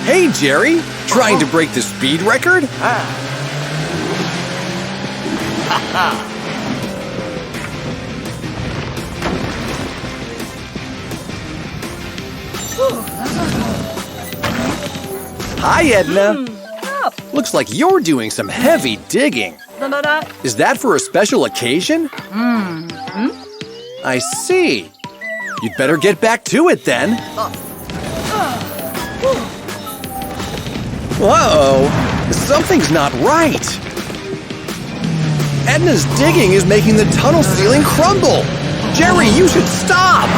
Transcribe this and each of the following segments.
Hey, Jerry! Trying to break the speed record? Hi, Edna. Looks like you're doing some heavy digging. Is that for a special occasion? I see. You'd better get back to it then. Whoa! Something's not right. Edna's digging is making the tunnel ceiling crumble. Jerry, you should stop!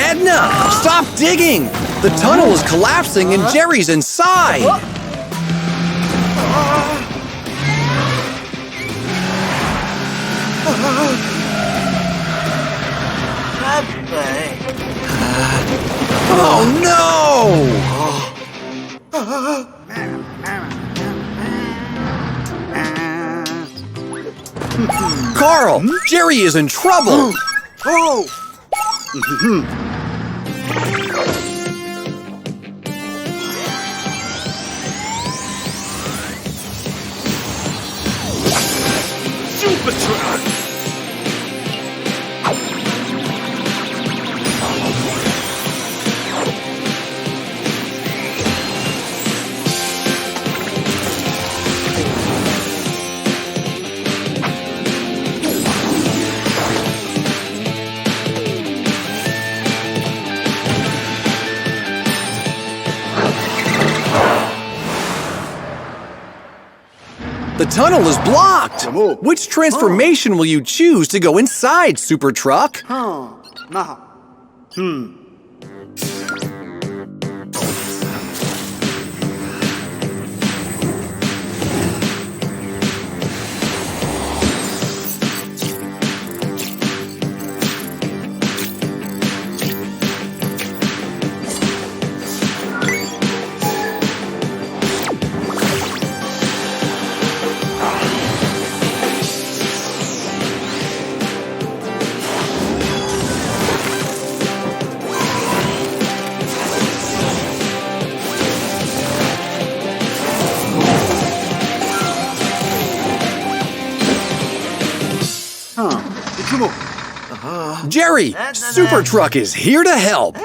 Edna, stop digging! The tunnel is collapsing and Jerry's inside! Oh no! Carl, Jerry is in trouble! Super truck! The tunnel is blocked! Which transformation will you choose to go inside, Super Truck? Jerry, Super Truck is here to help.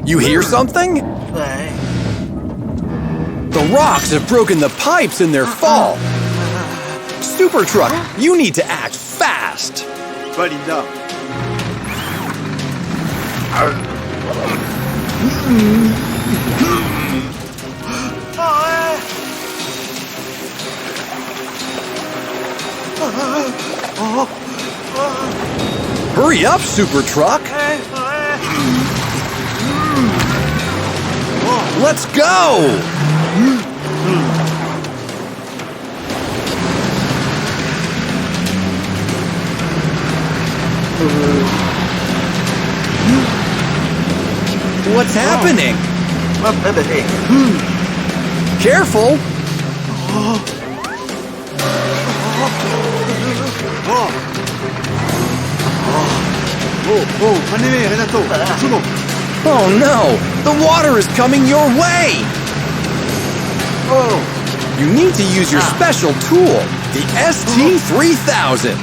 You hear something? The rocks have broken the pipes in their fall. Super Truck, you need to act fast. Hurry up, Super Truck! Let's go! What's happening? Careful! Oh no! The water is coming your way! You need to use your special tool, the ST-3000.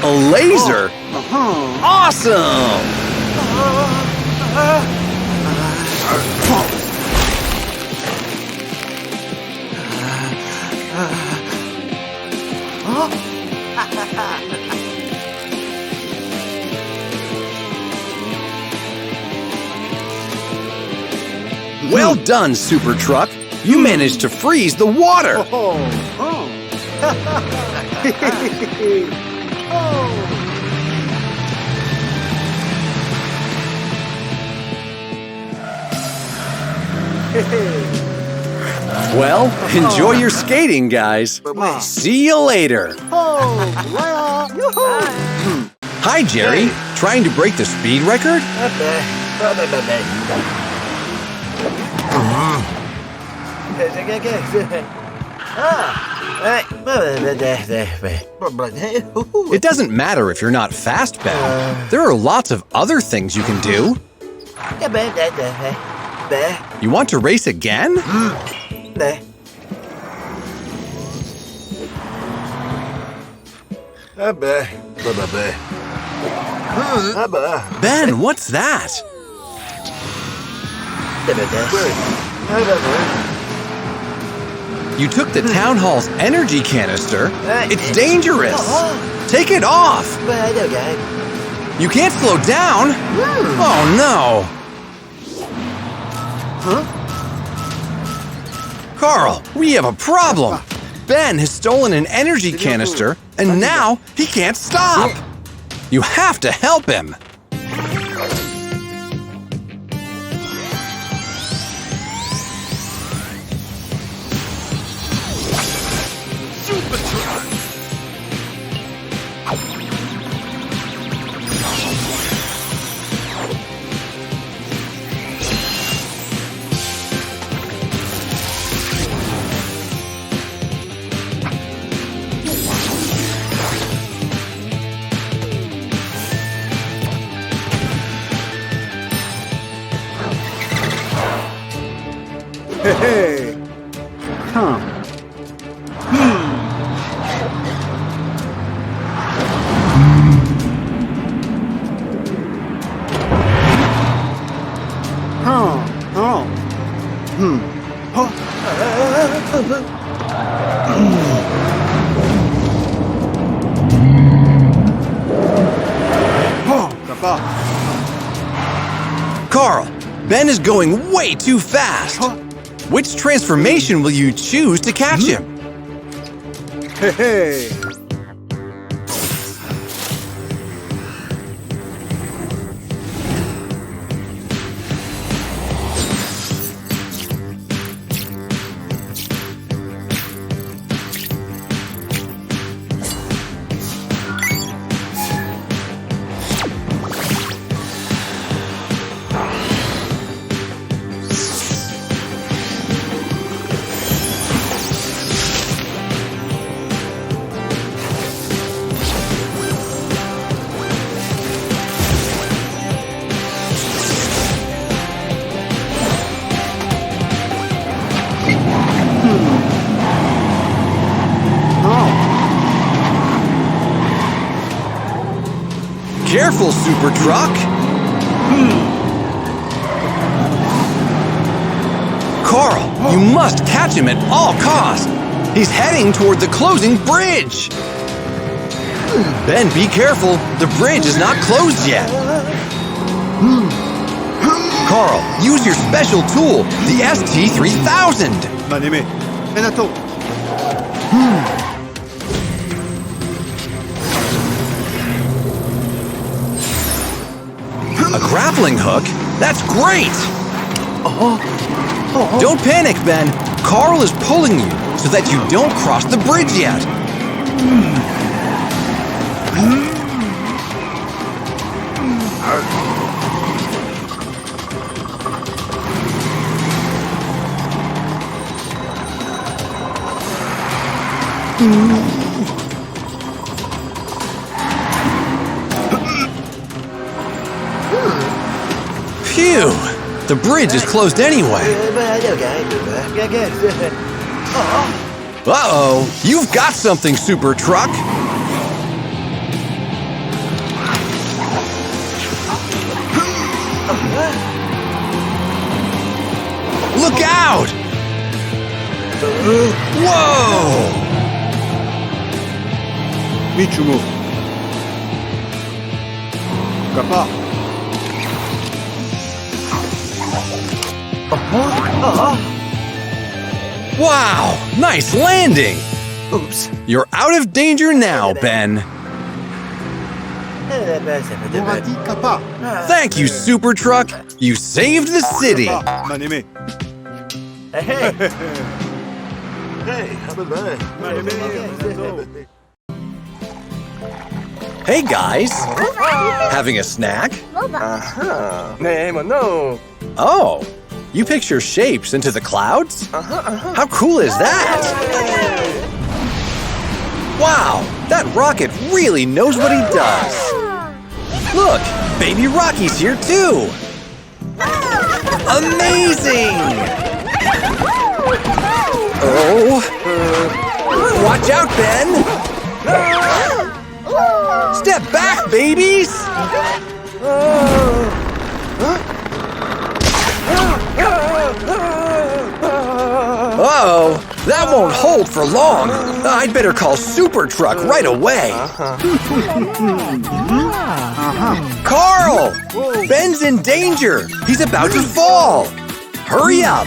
A laser? Awesome! Well done, Super Truck. You managed to freeze the water. Well, enjoy your skating, guys. See you later. Hi, Jerry. Trying to break the speed record? It doesn't matter if you're not fast, Ben. There are lots of other things you can do. You want to race again? Ben, what's that? You took the town hall's energy canister. It's dangerous. Take it off. You can't slow down. Oh, no. Carl, we have a problem. Ben has stolen an energy canister, and now he can't stop. You have to help him. Hey. Huh. Carl, Ben is going way too fast. Which transformation will you choose to catch him? Hey. Careful, Super Truck! Carl, you must catch him at all costs! He's heading toward the closing bridge! Ben, be careful! The bridge is not closed yet! Carl, use your special tool, the ST-3000! Maneme. Enato. A grappling hook? That's great! Don't panic, Ben. Carl is pulling you so that you don't cross the bridge yet. Phew! The bridge is closed anyway. Uh-oh! You've got something, Super Truck! Look out! Whoa! Michumo. Kappa. Wow! Nice landing! Oops. You're out of danger now, Ben. Morati Kappa. Thank you, Super Truck! You saved the city! Maneme. Hey. Hey, guys! Having a snack? No. Oh! You picture shapes into the clouds? How cool is that? Wow, that rocket really knows what he does. Look, baby Rocky's here too. Amazing! Oh, watch out, Ben! Step back, babies! Uh-oh, that won't hold for long. I'd better call Super Truck right away. Carl! Ben's in danger. He's about to fall. Hurry up.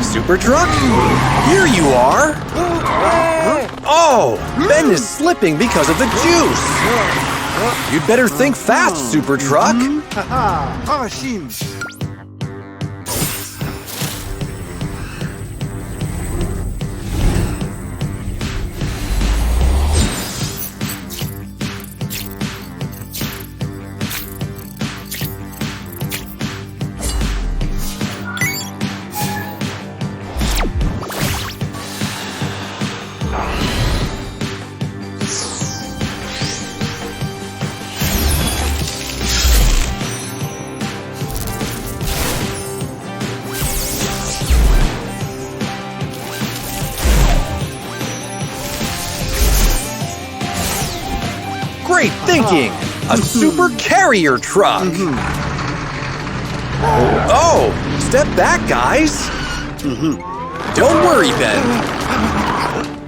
Super Truck? Here you are! Oh! Ben is slipping because of the juice! You'd better think fast, Super Truck! Parachim. Great thinking! A super carrier truck! Oh! Step back, guys! Don't worry, Ben!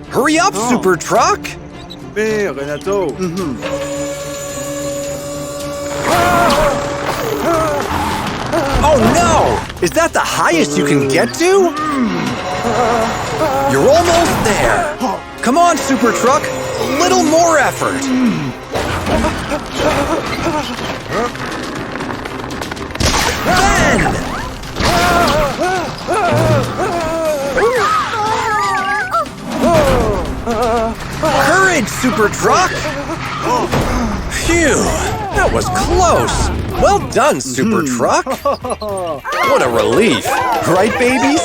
Hurry up, Super Truck! Hey, Renato. Oh no! Is that the highest you can get to? You're almost there! Come on, Super Truck! A little more effort! Ben! Courage, Super Truck! Phew! That was close! Well done, Super Truck! What a relief! Right, babies?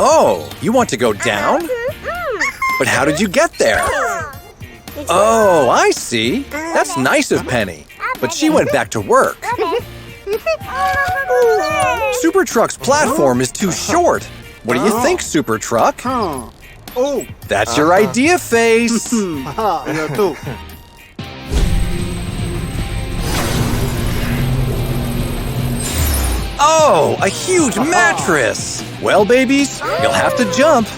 Oh, you want to go down? But how did you get there? Oh, I see. That's nice of Penny. But she went back to work. Super Truck's platform is too short. What do you think, Super Truck? Oh. That's your idea, Face. Renato. Oh, a huge mattress. Well, babies, you'll have to jump.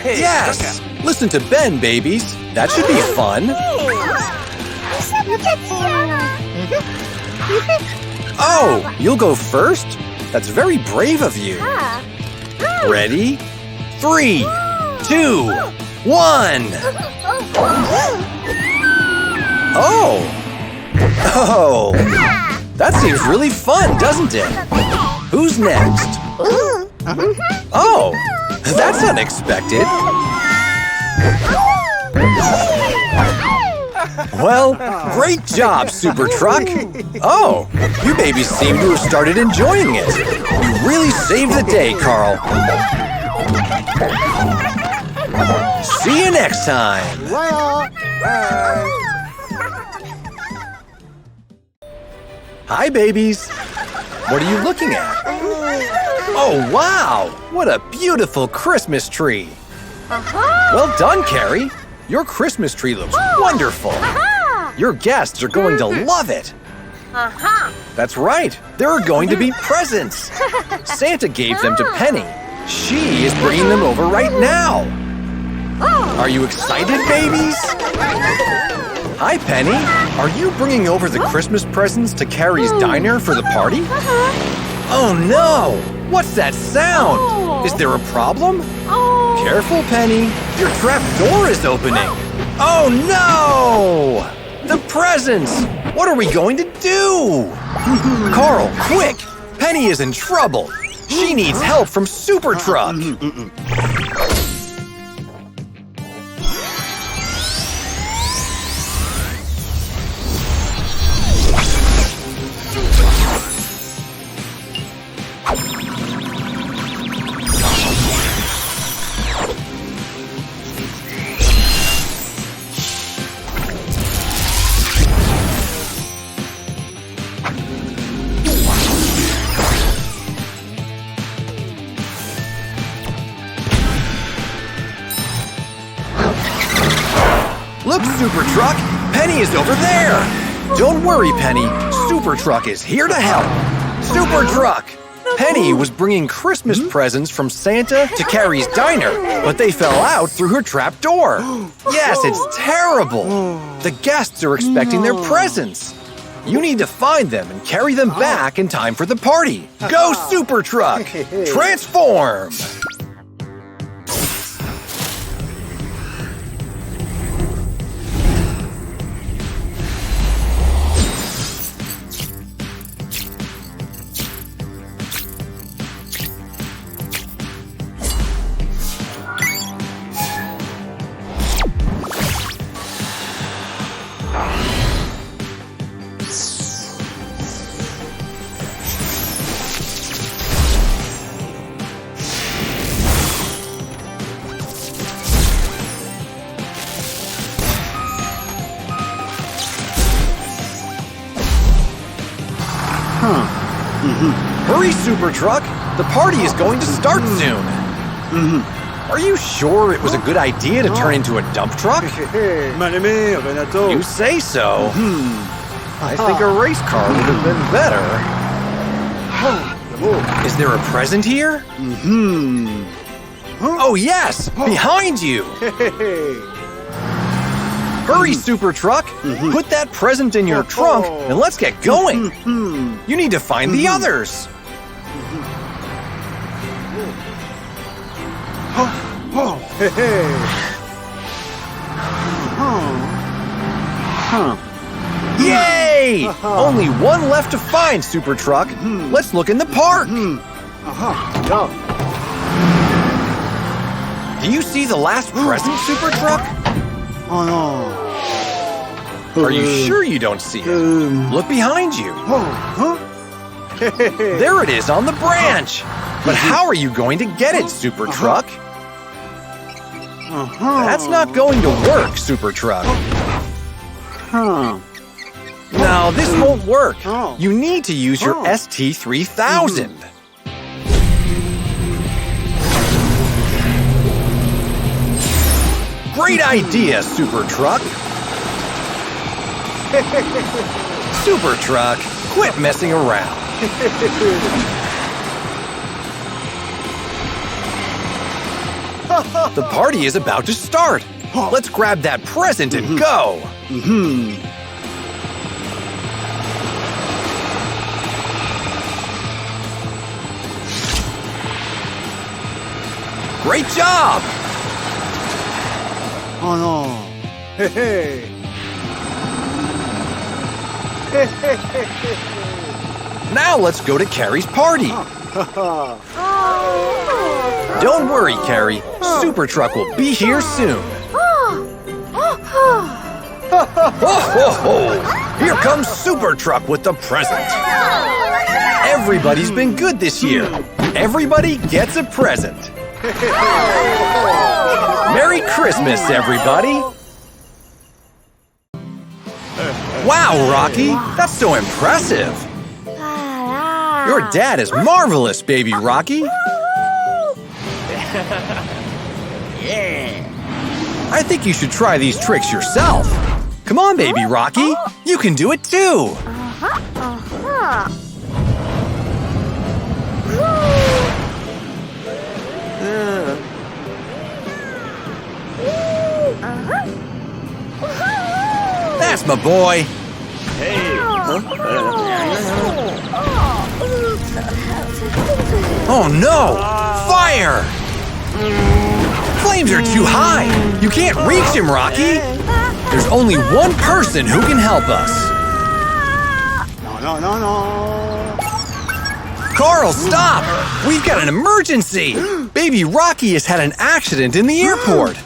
Yes! Listen to Ben, babies. That should be fun. Oh, you'll go first? That's very brave of you. Ready? 3, 2, 1. Oh! Oh! That seems really fun, doesn't it? Who's next? Oh! That's unexpected. Well, great job, Super Truck. Oh, you babies seem to have started enjoying it. You really saved the day, Carl. See you next time. Hi, babies. What are you looking at? Oh, wow! What a beautiful Christmas tree. Well done, Carrie. Your Christmas tree looks wonderful. Your guests are going to love it. That's right. There are going to be presents. Santa gave them to Penny. She is bringing them over right now. Are you excited, babies? Hi, Penny. Are you bringing over the Christmas presents to Carrie's diner for the party? Oh, no! What's that sound? Is there a problem? Careful, Penny. Your trap door is opening. Oh, no! The presents! What are we going to do? Carl, quick! Penny is in trouble. She needs help from Super Truck. Look, Super Truck! Penny is over there! Don't worry, Penny. Super Truck is here to help. Super Truck! Penny was bringing Christmas presents from Santa to Carrie's diner, but they fell out through her trap door. Yes, it's terrible. The guests are expecting their presents. You need to find them and carry them back in time for the party. Go, Super Truck! Transform! Hurry, Super Truck! The party is going to start soon! Are you sure it was a good idea to turn into a dump truck? Mal-aimé, Renato. You say so. I think a race car would have been better. Is there a present here? Oh yes! Behind you! Hurry, Super Truck! Put that present in your trunk and let's get going! You need to find the others! Yay! Only one left to find, Super Truck. Let's look in the park. Do you see the last present, Super Truck? Oh no. Are you sure you don't see it? Look behind you. There it is on the branch. But how are you going to get it, Super Truck? That's not going to work, Super Truck. No, this won't work. You need to use your ST3000. Great idea, Super Truck. Super Truck, quit messing around. The party is about to start. Let's grab that present and go. Great job! Oh no. Now let's go to Carrie's party. Don't worry, Carrie. Super Truck will be here soon. Ho, ho, ho! Here comes Super Truck with the present. Everybody's been good this year. Everybody gets a present. Merry Christmas, everybody! Wow, Rocky! That's so impressive! Your dad is marvelous, baby Rocky! I think you should try these tricks yourself. Come on, baby Rocky! You can do it too! That's my boy. Oh no! Fire! Flames are too high. You can't reach him, Rocky. There's only one person who can help us. No. Carl, stop! We've got an emergency! Baby Rocky has had an accident in the airport.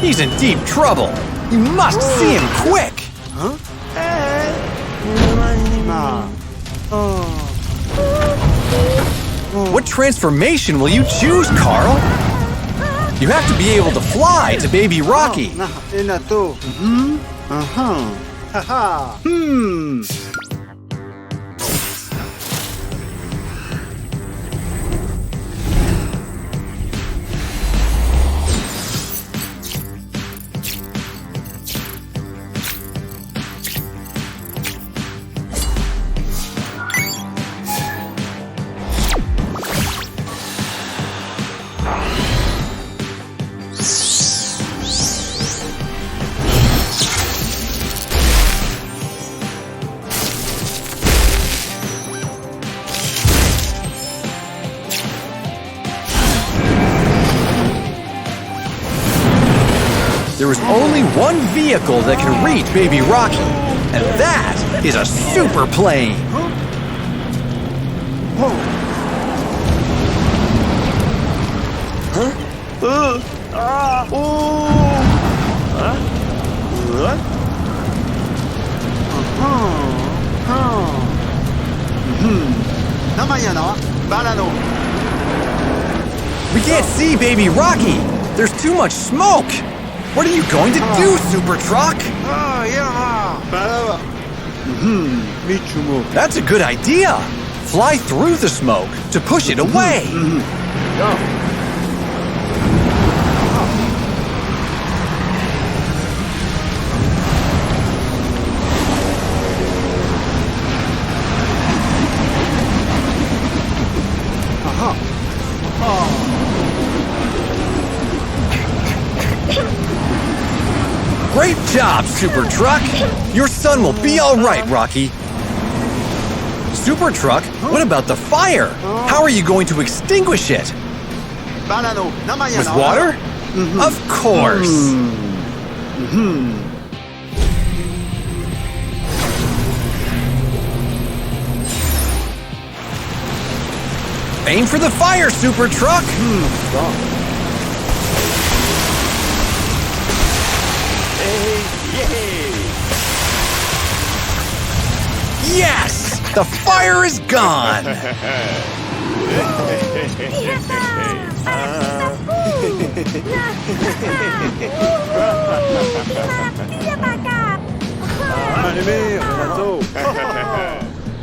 He's in deep trouble. You must see him quick. What transformation will you choose, Carl? You have to be able to fly to Baby Rocky. There is only one vehicle that can reach Baby Rocky, and that is a super plane. We can't see Baby Rocky. There's too much smoke. What are you going to do, Super Truck? That's a good idea. Fly through the smoke to push it away. Great job, Super Truck! Your son will be all right, Rocky. Super Truck, what about the fire? How are you going to extinguish it? With water? Of course! Aim for the fire, Super Truck! Yes! The fire is gone!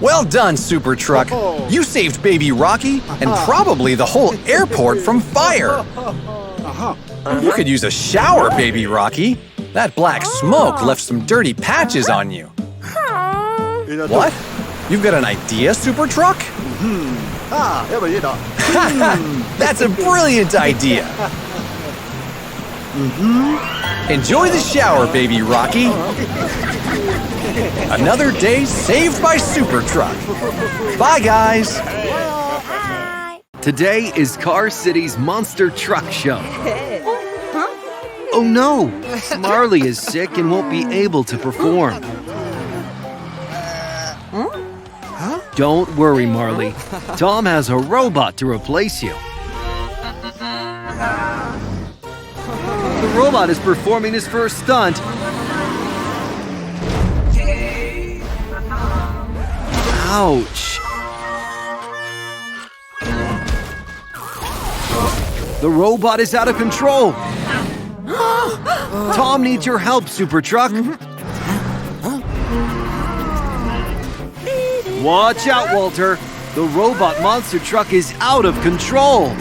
Well done, Super Truck. You saved Baby Rocky and probably the whole airport from fire. You could use a shower, Baby Rocky. That black smoke left some dirty patches on you. What? You've got an idea, Super Truck? That's a brilliant idea. Enjoy the shower, Baby Rocky. Another day saved by Super Truck. Bye, guys. Today is Car City's Monster Truck Show. Oh no! Marley is sick and won't be able to perform. Don't worry, Marley. Tom has a robot to replace you. The robot is performing his first stunt. Ouch! The robot is out of control. Tom needs your help, Super Truck. Watch out, Walter. The robot monster truck is out of control.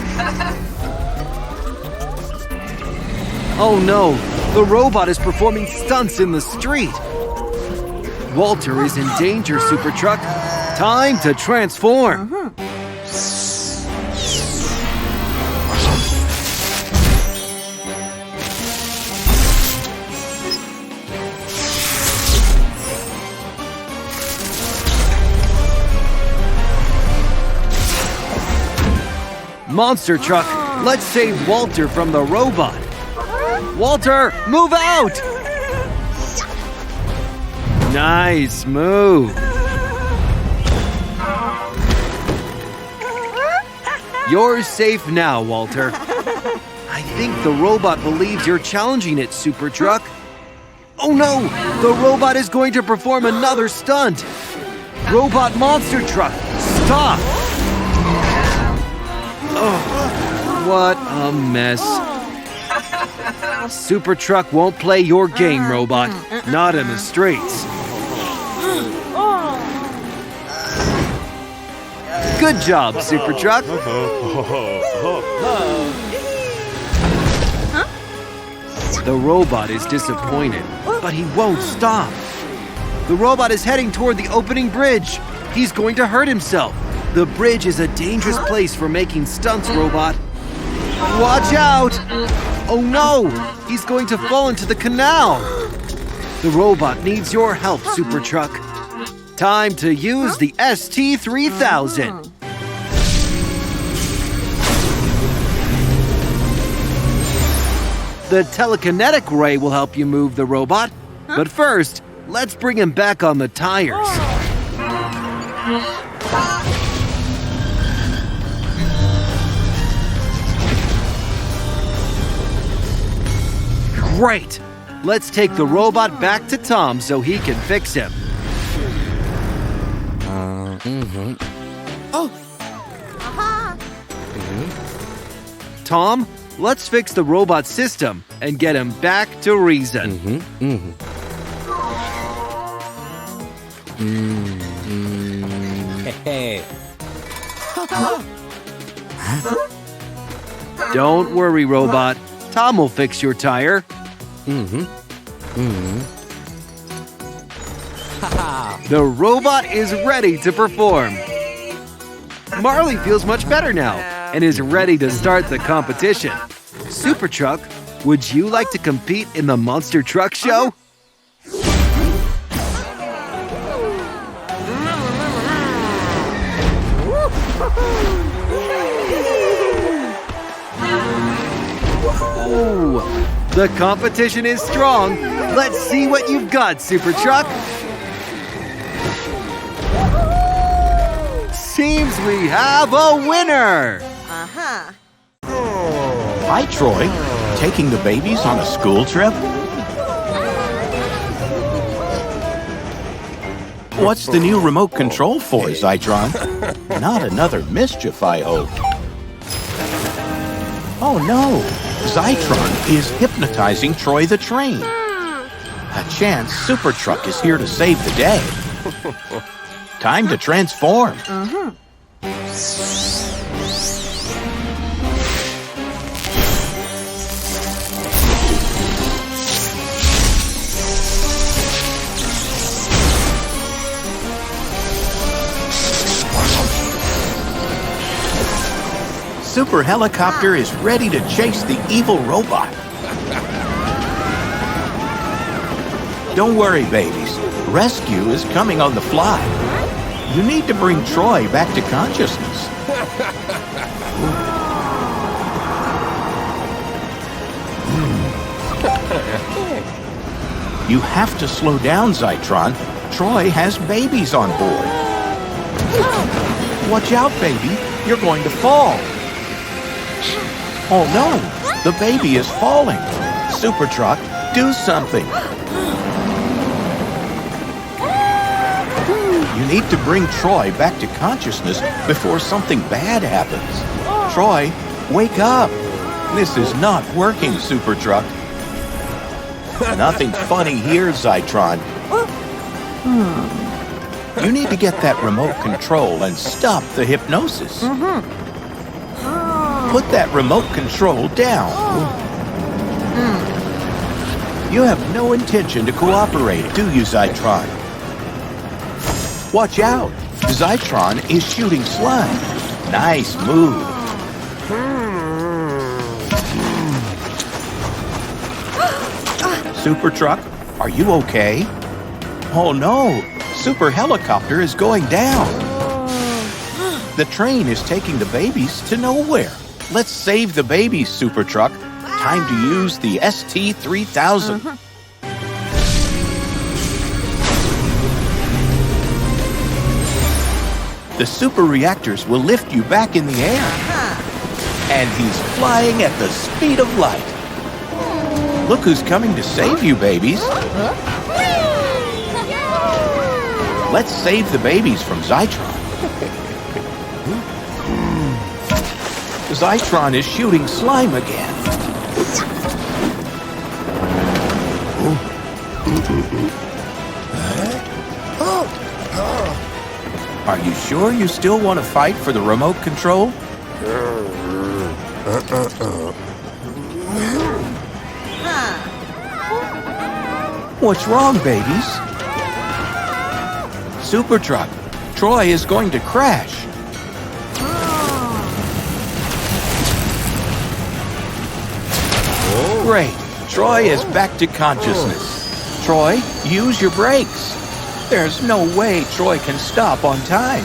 Oh no, the robot is performing stunts in the street. Walter is in danger, Super Truck. Time to transform. Monster Truck, let's save Walter from the robot. Walter, move out! Nice move. You're safe now, Walter. I think the robot believes you're challenging it, Super Truck. Oh no! The robot is going to perform another stunt! Robot Monster Truck, stop! Oh, what a mess. Super Truck won't play your game, robot. Not in the streets. Good job, Super Truck. The robot is disappointed, but he won't stop. The robot is heading toward the opening bridge. He's going to hurt himself. The bridge is a dangerous place for making stunts, robot. Watch out! Oh no! He's going to fall into the canal! The robot needs your help, Super Truck. Time to use the ST-3000. The telekinetic ray will help you move the robot. But first, let's bring him back on the tires. Great! Let's take the robot back to Tom so he can fix him. Tom, let's fix the robot system and get him back to reason. Don't worry, robot. Tom will fix your tire. The robot is ready to perform. Marley feels much better now and is ready to start the competition. Super Truck, would you like to compete in the Monster Truck Show? Oh, the competition is strong. Let's see what you've got, Super Truck. Seems we have a winner. Hi, Troy. Taking the babies on a school trip? What's the new remote control for, Zitron? Not another mischief, I hope. Oh no! Zitron is hypnotizing Troy the train. A chance Super Truck is here to save the day. Time to transform. Super Helicopter is ready to chase the evil robot. Don't worry, babies. Rescue is coming on the fly. You need to bring Troy back to consciousness. You have to slow down, Zitron. Troy has babies on board. Watch out, baby. You're going to fall. Oh no, the baby is falling. Super Truck, do something. You need to bring Troy back to consciousness before something bad happens. Troy, wake up. This is not working, Super Truck. Nothing funny here, Zitron. You need to get that remote control and stop the hypnosis. Put that remote control down. You have no intention to cooperate, do you, Zitron? Watch out! Zitron is shooting slime. Nice move. Super Truck, are you okay? Oh no! Super Helicopter is going down. The train is taking the babies to nowhere. Let's save the babies, Super Truck. Time to use the ST-3000. The super reactors will lift you back in the air. And he's flying at the speed of light. Look who's coming to save you, babies. Let's save the babies from Zitron. Zitron is shooting slime again. Are you sure you still want to fight for the remote control? What's wrong, babies? Super Truck, Troy is going to crash. Great, Troy is back to consciousness. Troy, use your brakes. There's no way Troy can stop on time.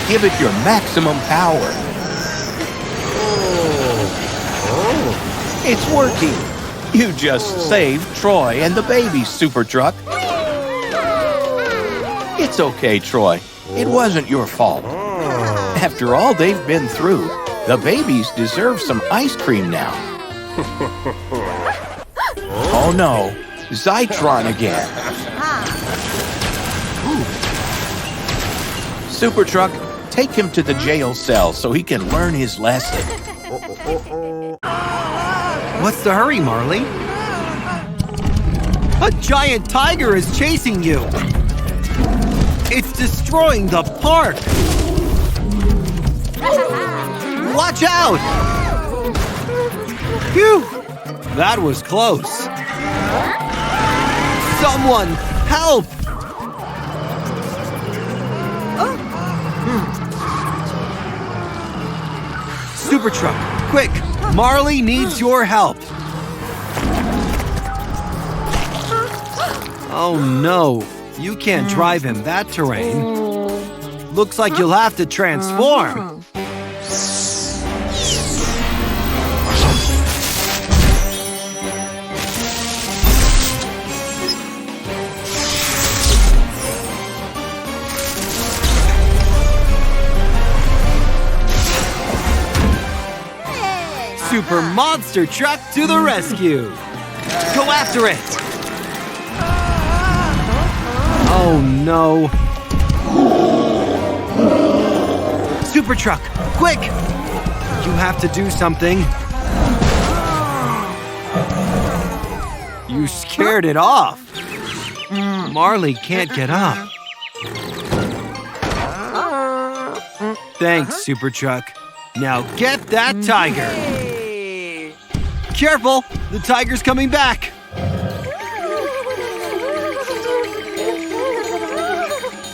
Give it your maximum power. It's working. You just saved Troy and the baby, Super Truck. It's okay, Troy. It wasn't your fault. After all they've been through, the babies deserve some ice cream now. Oh no, Zitron again. Super Truck, take him to the jail cell so he can learn his lesson. What's the hurry, Marley? A giant tiger is chasing you. It's destroying the park. Watch out! Phew! That was close. Someone, help! Super Truck, quick! Marley needs your help. Oh no, you can't drive in that terrain. Looks like you'll have to transform. Super Monster Truck to the rescue! Go after it! Oh no! Super Truck, quick! You have to do something. You scared it off. Marley can't get up. Thanks, Super Truck. Now get that tiger! Careful! The tiger's coming back!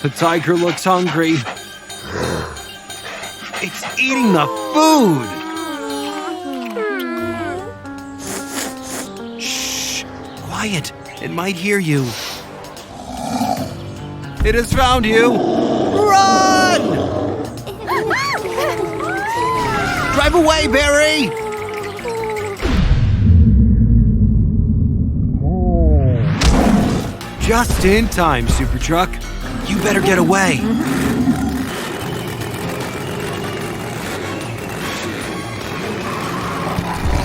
The tiger looks hungry. It's eating the food! Shh! Quiet! It might hear you. It has found you! Run! Drive away, Barry! Just in time, Super Truck. You better get away.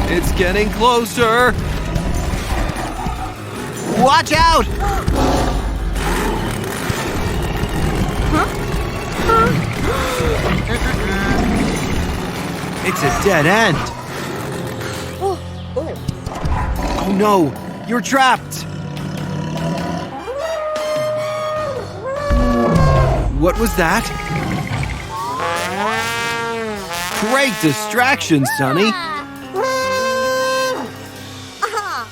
It's getting closer. Watch out! It's a dead end. Oh no, you're trapped! What was that? Great distraction, Sonny!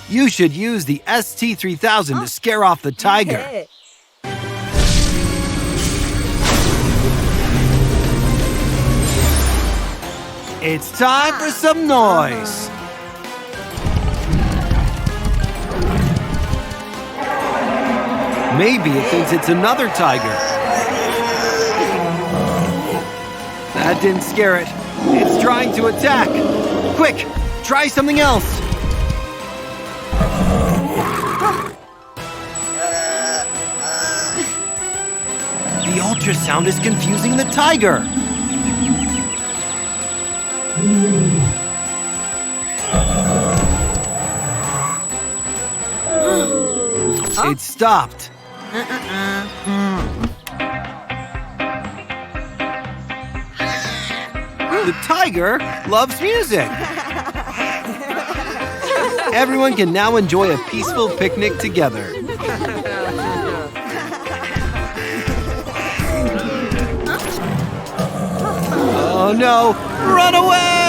You should use the ST-3000 to scare off the tiger. It's time for some noise! Maybe it thinks it's another tiger. That didn't scare it. It's trying to attack. Quick, try something else. The ultrasound is confusing the tiger. It stopped. The tiger loves music. Everyone can now enjoy a peaceful picnic together. Oh no! Run away!